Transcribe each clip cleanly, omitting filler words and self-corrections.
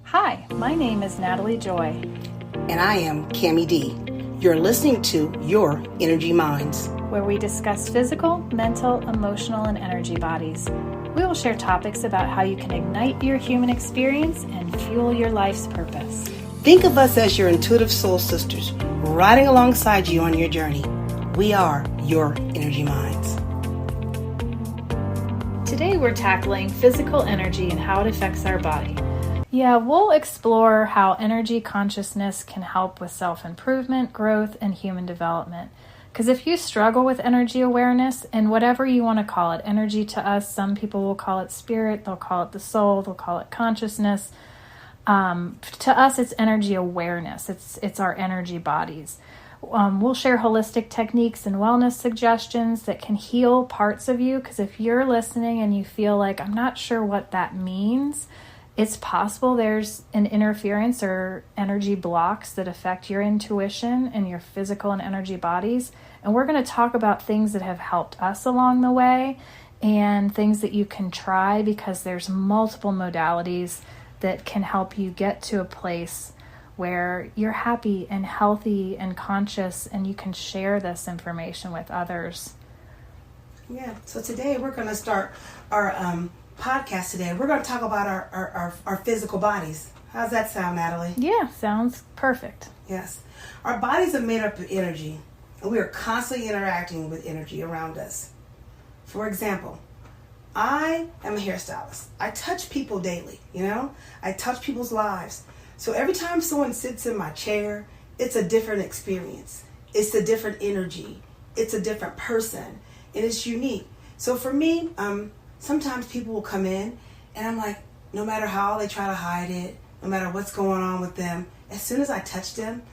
Hi, my name is Natalie Joy. And I am Cami D. You're listening to Your Energy Minds, where we discuss physical, mental, emotional, and energy bodies. We will share topics about how you can ignite your human experience and fuel your life's purpose. Think of us as your intuitive soul sisters, riding alongside you on your journey. We are Your Energy Minds. Today we're tackling physical energy and how it affects our body. Yeah, we'll explore how energy consciousness can help with self-improvement, growth, and human development. Because if you struggle with energy awareness, and whatever you want to call it, energy to us, some people will call it spirit, they'll call it the soul, they'll call it consciousness. To us, it's energy awareness. It's our energy bodies. We'll share holistic techniques and wellness suggestions that can heal parts of you. Because if you're listening and you feel like, I'm not sure what that means, it's possible there's an interference or energy blocks that affect your intuition and your physical and energy bodies. And we're going to talk about things that have helped us along the way and things that you can try, because there's multiple modalities that can help you get to a place where you're happy and healthy and conscious, and you can share this information with others. Yeah, so today we're going to start our podcast today. We're going to talk about our physical bodies. How's that sound, Natalie? Yeah, sounds perfect. Yes. Our bodies are made up of energy, and we are constantly interacting with energy around us. For example, I am a hairstylist. I touch people daily, I touch people's lives. So every time someone sits in my chair, it's a different experience. It's a different energy. It's a different person, and it's unique. So for me, sometimes people will come in and I'm like, no matter how they try to hide it, no matter what's going on with them, as soon as I touch them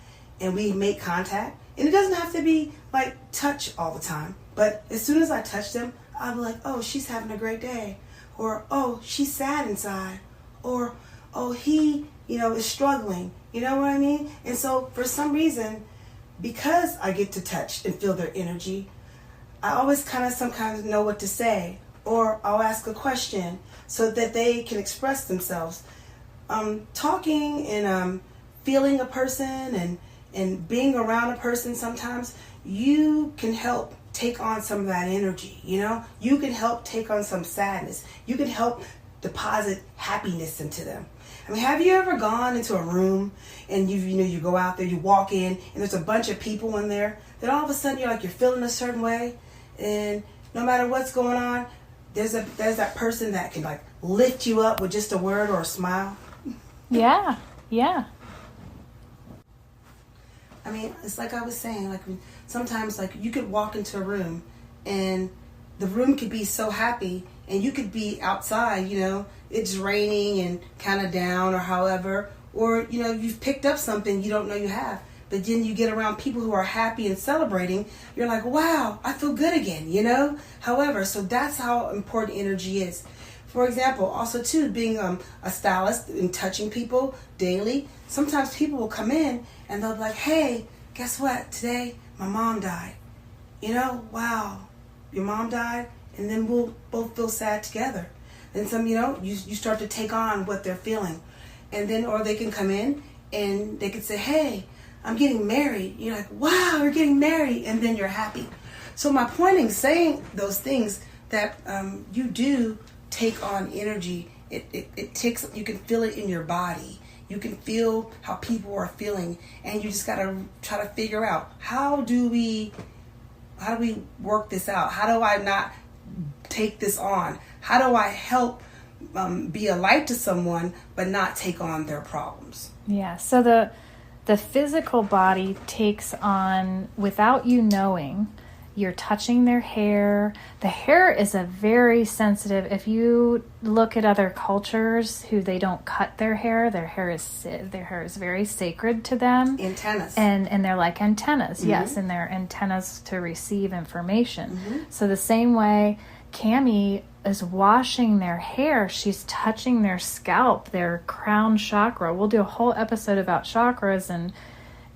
and we make contact, and it doesn't have to be like touch all the time, but as soon as I touch them, I'll be like, oh, she's having a great day. Or, oh, she's sad inside. Or, oh, he, is struggling. You know what I mean? And so for some reason, because I get to touch and feel their energy, I always sometimes know what to say. Or I'll ask a question so that they can express themselves. Talking and feeling a person and being around a person, sometimes you can help take on some of that energy, You can help take on some sadness. You can help deposit happiness into them. I mean, have you ever gone into a room and you go out there, you walk in, and there's a bunch of people in there, then all of a sudden you're feeling a certain way, and no matter what's going on, there's that person that can lift you up with just a word or a smile. Yeah. I mean, it's like I was saying, sometimes you could walk into a room and the room could be so happy, and you could be outside, it's raining and kind of down or however, or, you've picked up something you don't know you have. But then you get around people who are happy and celebrating, you're like, wow, I feel good again, However, so that's how important energy is. For example, also too, being a stylist and touching people daily, sometimes people will come in and they'll be like, hey, guess what? Today, my mom died. Wow, your mom died? And then we'll both feel sad together. Then some, you start to take on what they're feeling. And then, or they can come in and they can say, hey, I'm getting married. You're like, wow, you're getting married. And then you're happy. So my point in saying those things that you do take on energy, it takes, you can feel it in your body. You can feel how people are feeling. And you just got to try to figure out, how do we work this out? How do I not take this on? How do I help be a light to someone but not take on their problems? Yeah, so the physical body takes on, without you knowing, you're touching their hair. The hair is a very sensitive, if you look at other cultures who they don't cut their hair is very sacred to them. Antennas. And they're like antennas, Mm-hmm. Yes, and they're antennas to receive information. Mm-hmm. So the same way Cami is washing their hair, she's touching their scalp, their crown chakra. We'll do a whole episode about chakras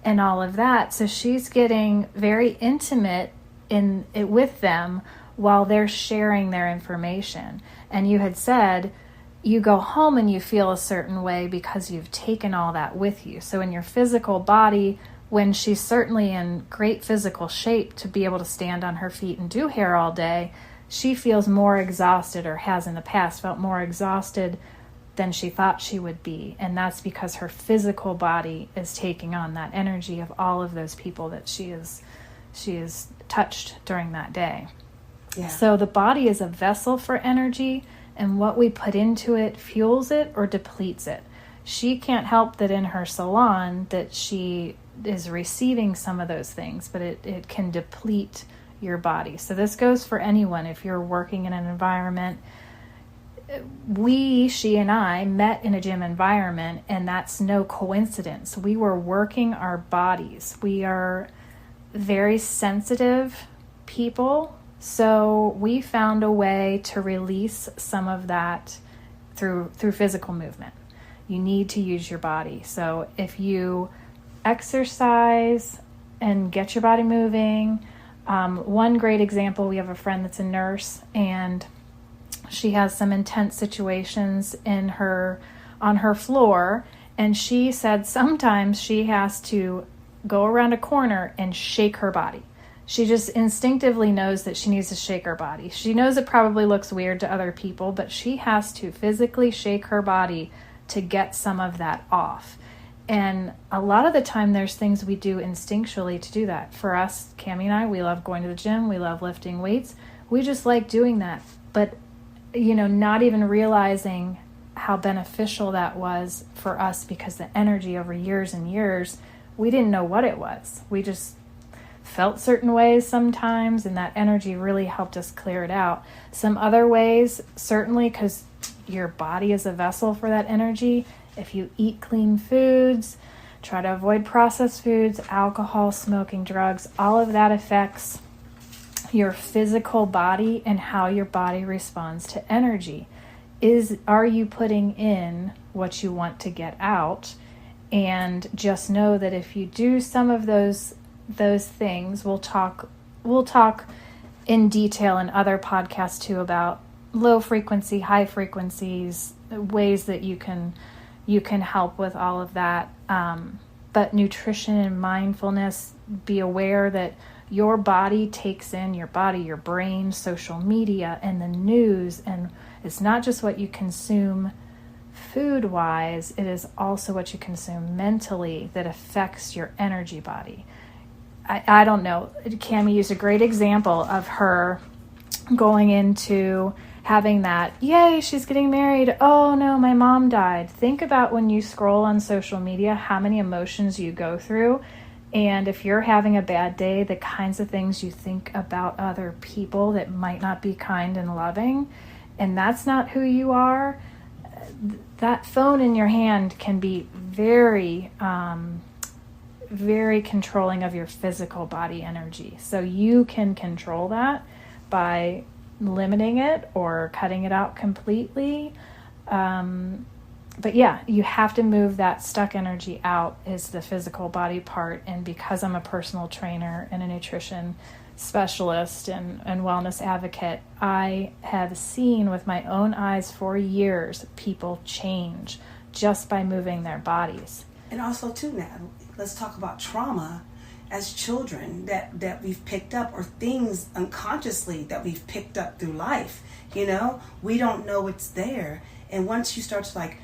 and all of that. So she's getting very intimate with them while they're sharing their information. And you had said, you go home and you feel a certain way because you've taken all that with you. So in your physical body, when she's certainly in great physical shape to be able to stand on her feet and do hair all day, she feels more exhausted, or has in the past felt more exhausted than she thought she would be. And that's because her physical body is taking on that energy of all of those people that she is touched during that day. Yeah. So the body is a vessel for energy, and what we put into it fuels it or depletes it. She can't help that in her salon that she is receiving some of those things, but it can deplete your body. So this goes for anyone. If you're working in an environment, she and I met in a gym environment, and that's no coincidence. We were working our bodies. We are very sensitive people, so we found a way to release some of that through physical movement. You need to use your body. So if you exercise and get your body moving, one great example, we have a friend that's a nurse, and she has some intense situations on her floor, and she said sometimes she has to go around a corner and shake her body. She just instinctively knows that she needs to shake her body. She knows it probably looks weird to other people, but she has to physically shake her body to get some of that off. And a lot of the time there's things we do instinctually to do that. For us, Cammie and I, we love going to the gym. We love lifting weights. We just like doing that. But, not even realizing how beneficial that was for us, because the energy over years and years, we didn't know what it was. We just felt certain ways sometimes, and that energy really helped us clear it out. Some other ways, certainly, because your body is a vessel for that energy. If you eat clean foods, try to avoid processed foods, alcohol, smoking, drugs, all of that affects your physical body and how your body responds to energy. Are you putting in what you want to get out? And just know that if you do some of those things, we'll talk in detail in other podcasts too about low frequency, high frequencies, ways that you can help with all of that. But nutrition and mindfulness, be aware that your body takes in your brain, social media, and the news, and it's not just what you consume food-wise, it is also what you consume mentally that affects your energy body. I don't know. Cammie used a great example of her going into having that, yay, she's getting married. Oh no, my mom died. Think about when you scroll on social media, how many emotions you go through. And if you're having a bad day, the kinds of things you think about other people that might not be kind and loving, and that's not who you are, that phone in your hand can be very, very controlling of your physical body energy. So you can control that by limiting it or cutting it out completely. But yeah, you have to move that stuck energy out, is the physical body part. And because I'm a personal trainer and a nutrition specialist and wellness advocate, I have seen with my own eyes for years people change just by moving their bodies. And also too, now let's talk about trauma as children that we've picked up, or things unconsciously that we've picked up through life. We don't know it's there. And once you start to like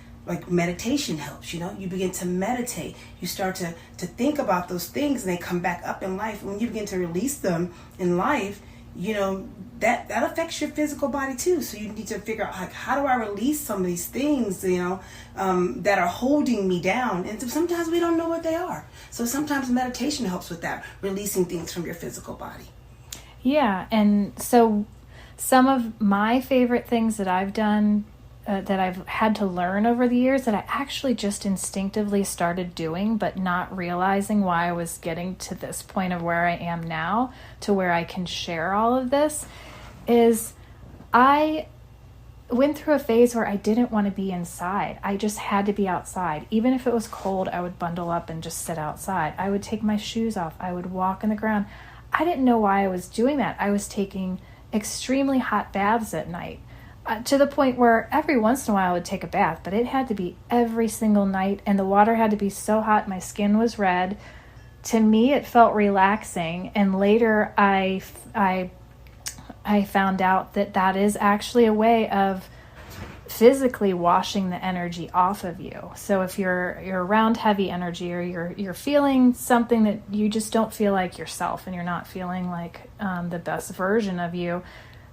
meditation helps, you begin to meditate, you start to think about those things, and they come back up in life. When you begin to release them in life, that affects your physical body too. So you need to figure out, like, how do I release some of these things, that are holding me down? And sometimes we don't know what they are. So sometimes meditation helps with that, releasing things from your physical body. Yeah, and so some of my favorite things that I've done, that I've had to learn over the years, that I actually just instinctively started doing, but not realizing why I was getting to this point of where I am now, to where I can share all of this, is I went through a phase where I didn't want to be inside. I just had to be outside. Even if it was cold, I would bundle up and just sit outside. I would take my shoes off. I would walk on the ground. I didn't know why I was doing that. I was taking extremely hot baths at night. to the point where every once in a while I would take a bath, but it had to be every single night, and the water had to be so hot my skin was red. To me, it felt relaxing, and later I found out that is actually a way of physically washing the energy off of you. So if you're around heavy energy, or you're feeling something that you just don't feel like yourself, and you're not feeling like the best version of you,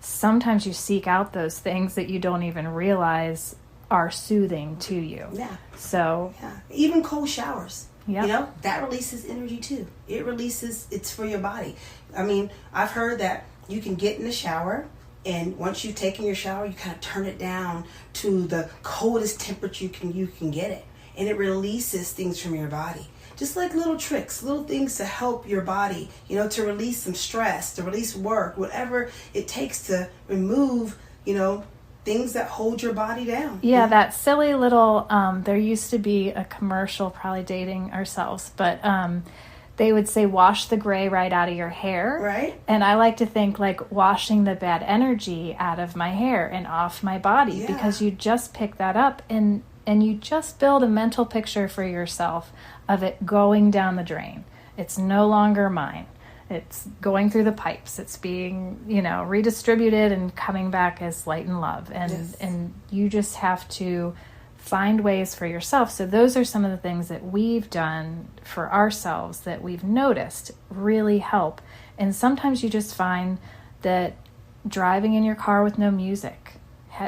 sometimes you seek out those things that you don't even realize are soothing to you. Yeah. So even cold showers. Yep. You know, that releases energy too. It's for your body. I mean, I've heard that you can get in the shower, and once you've taken your shower, you kind of turn it down to the coldest temperature you can get it. And it releases things from your body. Just like little tricks, little things to help your body, you know, to release some stress, to release work, whatever it takes to remove, you know, things that hold your body down. Yeah, that silly little, there used to be a commercial, probably dating ourselves, but they would say, wash the gray right out of your hair. Right. And I like to think like washing the bad energy out of my hair and off my body, because you just pick that up and you just build a mental picture for yourself of it going down the drain. It's no longer mine. It's going through the pipes. It's being, you know, redistributed and coming back as light and love. And you just have to find ways for yourself. So those are some of the things that we've done for ourselves that we've noticed really help. And sometimes you just find that driving in your car with no music,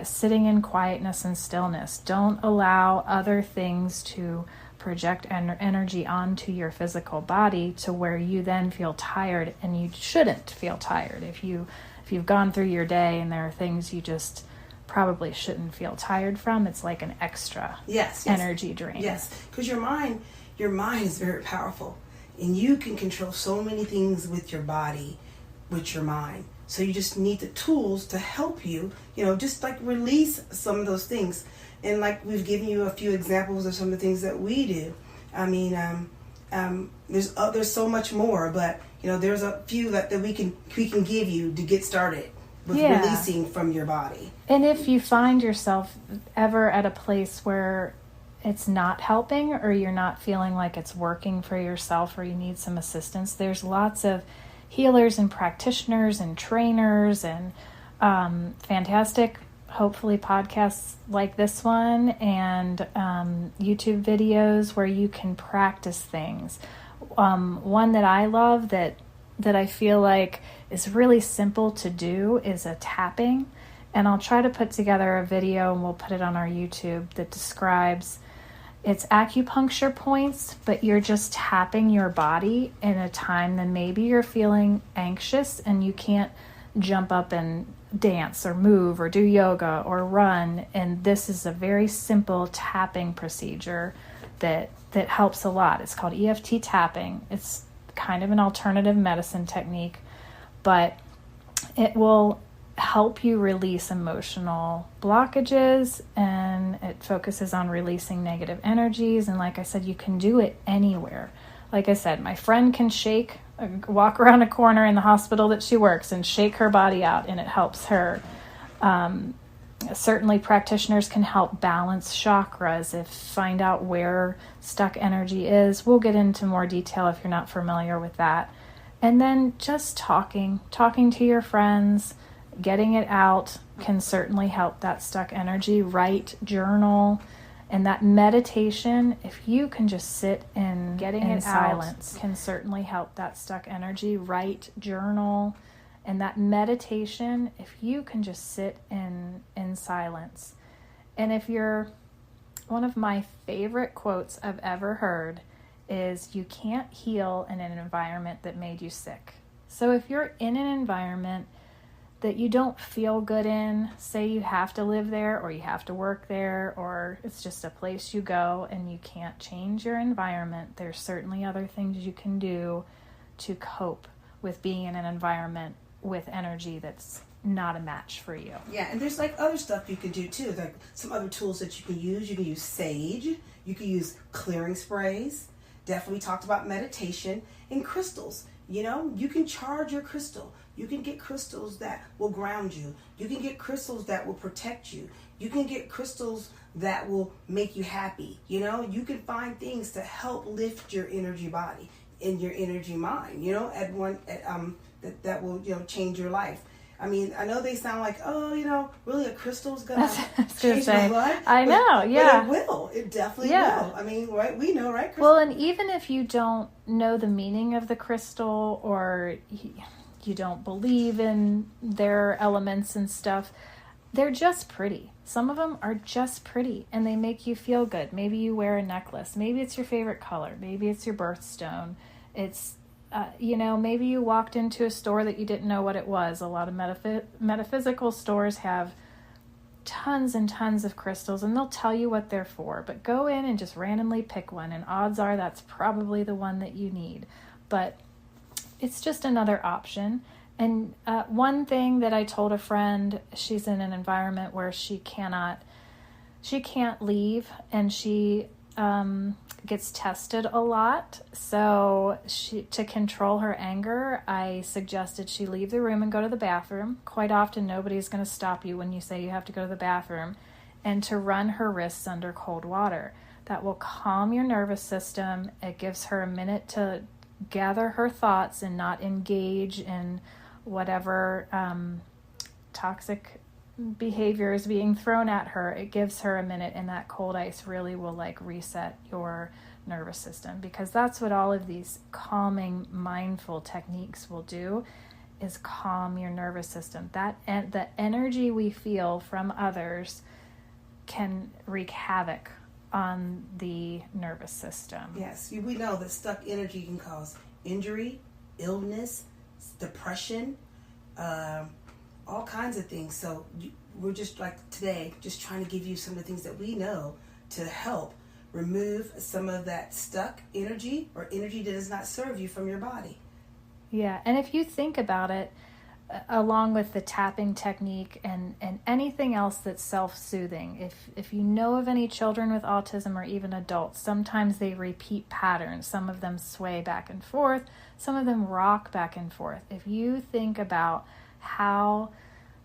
sitting in quietness and stillness, don't allow other things to project energy onto your physical body to where you then feel tired, and you shouldn't feel tired. If you've gone through your day and there are things you just probably shouldn't feel tired from, it's like an extra energy drain. Yes, because your mind is very powerful, and you can control so many things with your body, with your mind. So you just need the tools to help you, you know, just like release some of those things. And like we've given you a few examples of some of the things that we do. I mean, there's so much more, but you know, there's a few that we can give you to get started with releasing from your body. And if you find yourself ever at a place where it's not helping, or you're not feeling like it's working for yourself, or you need some assistance, there's lots of healers and practitioners and trainers and fantastic, hopefully, podcasts like this one, and YouTube videos where you can practice things. One that I love that I feel like is really simple to do is a tapping. And I'll try to put together a video, and we'll put it on our YouTube, that describes, it's acupuncture points, but you're just tapping your body in a time that maybe you're feeling anxious and you can't jump up and dance or move or do yoga or run. And this is a very simple tapping procedure that helps a lot. It's called EFT tapping. It's kind of an alternative medicine technique, but it will help you release emotional blockages, and it focuses on releasing negative energies. And like I said, you can do it anywhere. Like I said, my friend can walk around a corner in the hospital that she works and shake her body out, and it helps her. Certainly practitioners can help balance chakras, find out where stuck energy is. We'll get into more detail if you're not familiar with that. And then just talking to your friends, getting it out can certainly help that stuck energy. Write, journal, and that meditation, if you can just sit in silence, can certainly help that stuck energy. Write, journal, and that meditation, if you can just sit in silence. And one of my favorite quotes I've ever heard is, you can't heal in an environment that made you sick. So if you're in an environment that you don't feel good in, say you have to live there or you have to work there, or it's just a place you go and you can't change your environment, there's certainly other things you can do to cope with being in an environment with energy that's not a match for you. Yeah, and there's like other stuff you can do too, like some other tools that you can use. You can use sage, you can use clearing sprays. Definitely talked about meditation and crystals. You know, you can charge your crystal. You can get crystals that will ground you. You can get crystals that will protect you. You can get crystals that will make you happy. You know, you can find things to help lift your energy body and your energy mind, you know, that will, you know, change your life. I mean, I know they sound like, oh, you know, really a crystal's going to change my life. I know, yeah. But it will. It definitely will. I mean, right? We know, right? Well, and even if you don't know the meaning of the crystal, or you don't believe in their elements and stuff, they're just pretty. Some of them are just pretty and they make you feel good. Maybe you wear a necklace. Maybe it's your favorite color. Maybe it's your birthstone. It's, you know, maybe you walked into a store that you didn't know what it was. A lot of metaphysical stores have tons and tons of crystals, and they'll tell you what they're for. But go in and just randomly pick one, and odds are that's probably the one that you need. But it's just another option. And one thing that I told a friend, she's in an environment where she can't leave, and she gets tested a lot. So to control her anger, I suggested she leave the room and go to the bathroom. Quite often, nobody's going to stop you when you say you have to go to the bathroom. And to run her wrists under cold water. That will calm your nervous system. It gives her a minute to gather her thoughts and not engage in whatever toxic behavior is being thrown at her. It gives her a minute, and that cold ice really will like reset your nervous system, because that's what all of these calming mindful techniques will do, is calm your nervous system. And the energy we feel from others can wreak havoc on the nervous system. Yes, we know that stuck energy can cause injury, illness, depression, all kinds of things. So we're just like today, just trying to give you some of the things that we know to help remove some of that stuck energy or energy that does not serve you from your body. Yeah, and if you think about it, along with the tapping technique and anything else that's self-soothing, if you know of any children with autism or even adults, sometimes they repeat patterns. Some of them sway back and forth, some of them rock back and forth. If you think about how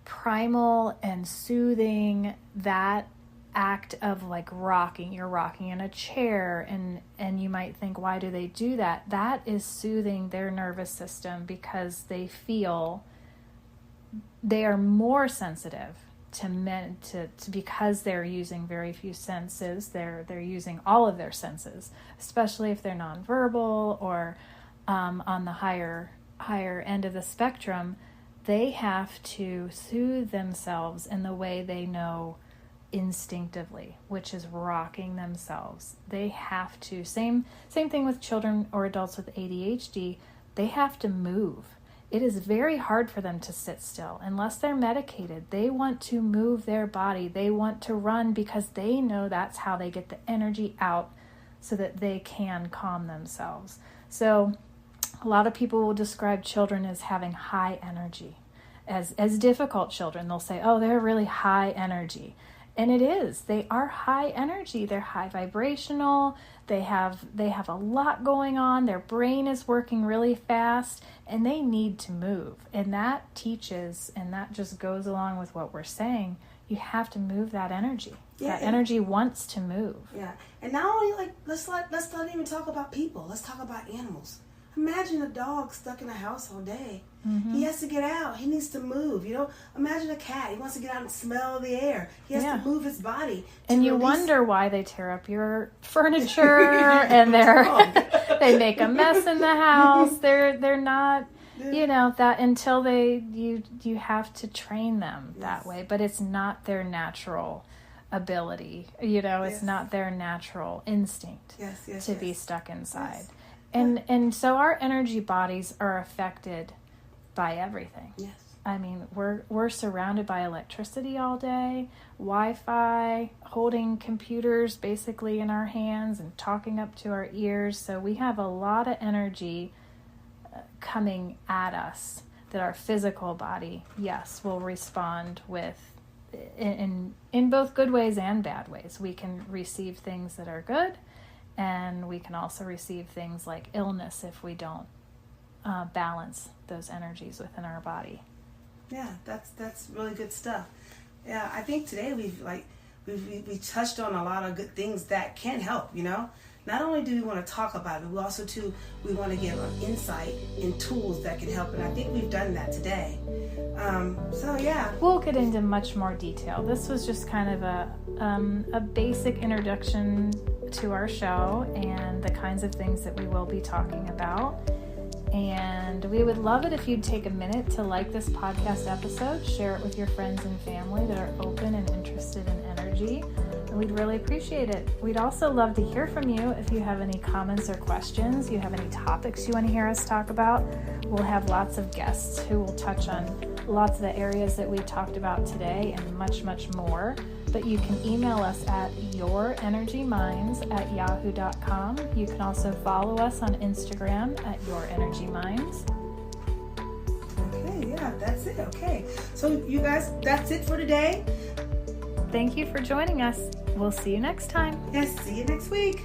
primal and soothing that act of like rocking, you're rocking in a chair, and you might think, why do they do that? That is soothing their nervous system, because they feel they are more sensitive to because they're using very few senses. They're using all of their senses, especially if they're nonverbal or on the higher end of the spectrum. They have to soothe themselves in the way they know instinctively, which is rocking themselves. They have to, same thing with children or adults with ADHD, they have to move. It is very hard for them to sit still unless they're medicated. They want to move their body. They want to run because they know that's how they get the energy out so that they can calm themselves. So a lot of people will describe children as having high energy. As difficult children, they'll say, oh, they're really high energy. And it is. They are high energy. They're high vibrational. They have a lot going on. Their brain is working really fast, and they need to move. And that teaches, and that just goes along with what we're saying. You have to move that energy. Yeah, that energy wants to move. Yeah. And not only let's not even talk about people. Let's talk about animals. Imagine a dog stuck in a house all day. Mm-hmm. He has to get out. He needs to move. You know, imagine a cat. He wants to get out and smell the air. He has to move his body. And you wonder why they tear up your furniture and they make a mess in the house. They're not, you know, that until you have to train them that way. But it's not their natural ability. You know, it's not their natural instinct to be stuck inside. Yes. And so our energy bodies are affected by everything. Yes. I mean, we're surrounded by electricity all day, Wi-Fi, holding computers basically in our hands and talking up to our ears. So we have a lot of energy coming at us that our physical body, yes, will respond with in both good ways and bad ways. We can receive things that are good, and we can also receive things like illness if we don't balance those energies within our body. Yeah, that's really good stuff. Yeah, I think today we touched on a lot of good things that can help. Not only do we want to talk about it, but we want to give insight and tools that can help, and I think we've done that today. So yeah, we'll get into much more detail. This was just kind of a basic introduction to our show and the kinds of things that we will be talking about. And we would love it if you'd take a minute to like this podcast episode, share it with your friends and family that are open and interested in energy. And we'd really appreciate it. We'd also love to hear from you if you have any comments or questions, you have any topics you want to hear us talk about. We'll have lots of guests who will touch on lots of the areas that we talked about today and much, much more. But you can email us at yourenergyminds@yahoo.com. You can also follow us on Instagram at yourenergyminds. Okay, yeah, that's it. Okay. So you guys, that's it for today. Thank you for joining us. We'll see you next time. Yes, see you next week.